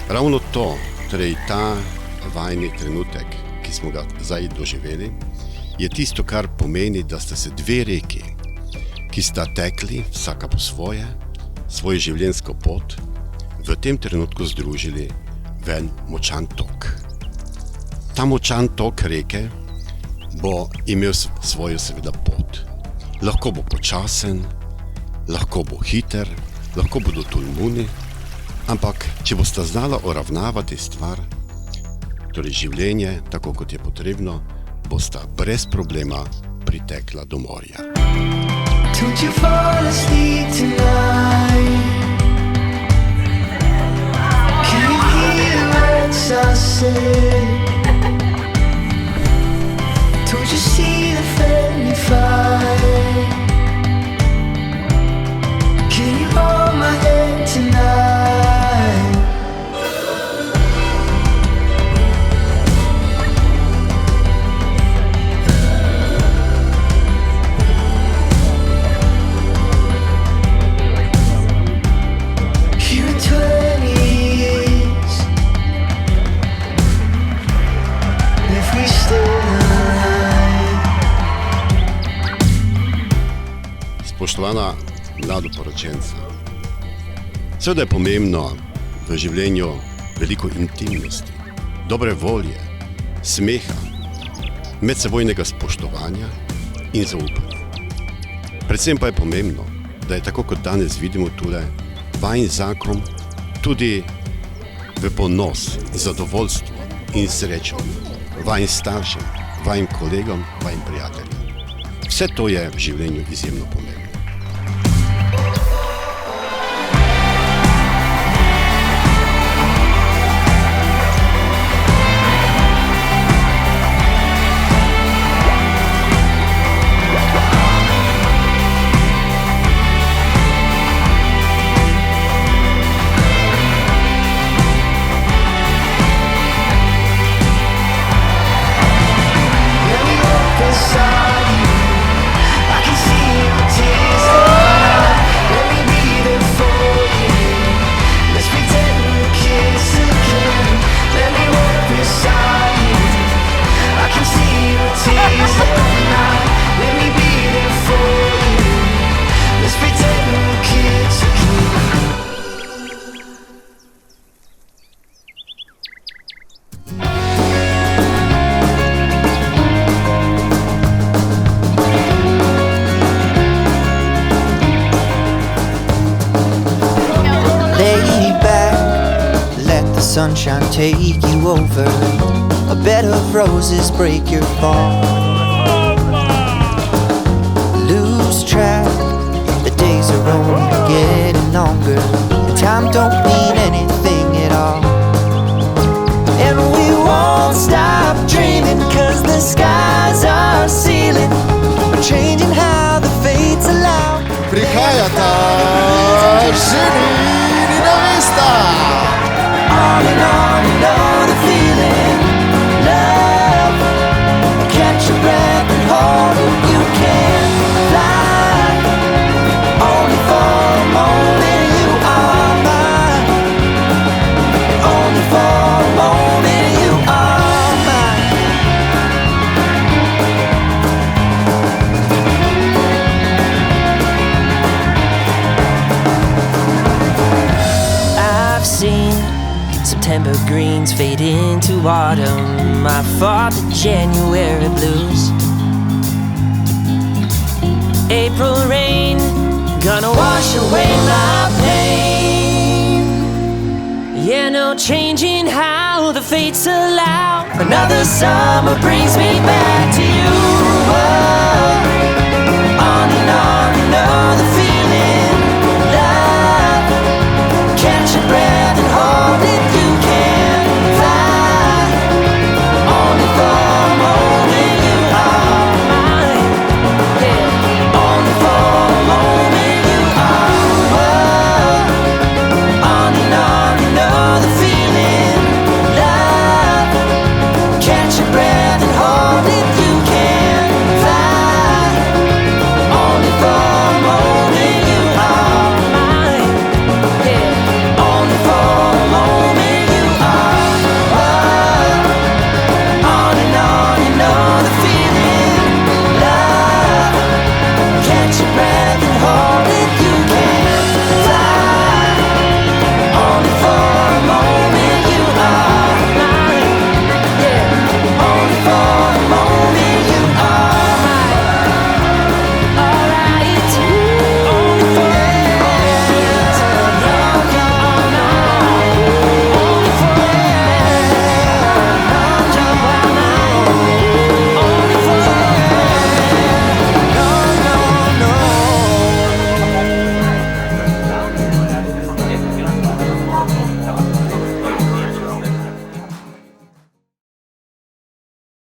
Ravno to, torej ta vajni trenutek, ki smo ga zdaj doživeli, je tisto, kar pomeni, da sta se dve reki, ki sta tekli vsaka po svojo življenjsko pot, v tem trenutku združili v en močan tok. Ta močan tok reke bo imel svojo seveda pot. Lahko bo počasen, lahko bo hiter, lahko bodo tolmuni, ampak če bosta znala uravnavati stvar, torej življenje, tako kot je potrebno, bosta brez problema pritekla do morja. Don't you fall asleep tonight? Can you hear the words I say? Don't you see the friendly fire? Can you hold my hand tonight? Spoštovana mladoporočenca, seveda je pomembno v življenju veliko intimnosti, dobre volje, smeha, medsebojnega spoštovanja in zaupanja. Predvsem pa je pomembno, da je tako kot danes vidimo tule, vajin zakon tudi v ponos, zadovoljstvo in srečo vajin staršem, vajin kolegom, vajin prijateljem. Vse to je v življenju izjemno pomembno. Sunshine take you over. A bed of roses break your fall. Lose track, the days are only getting longer. Time don't mean anything at all. And we won't stop dreaming, 'cause the skies are sealing. We're changing how the fates allow. Prihajata ženi in nevesta. On and on the feeling, love. Catch your breath and hold it. You can fly. Only for a moment you are mine. Only for a moment you are mine. I've seen September greens fade into autumn. I fought the January blues. April rain, gonna wash away my pain. Yeah, no changing how the fates allow. Another summer brings me back to you.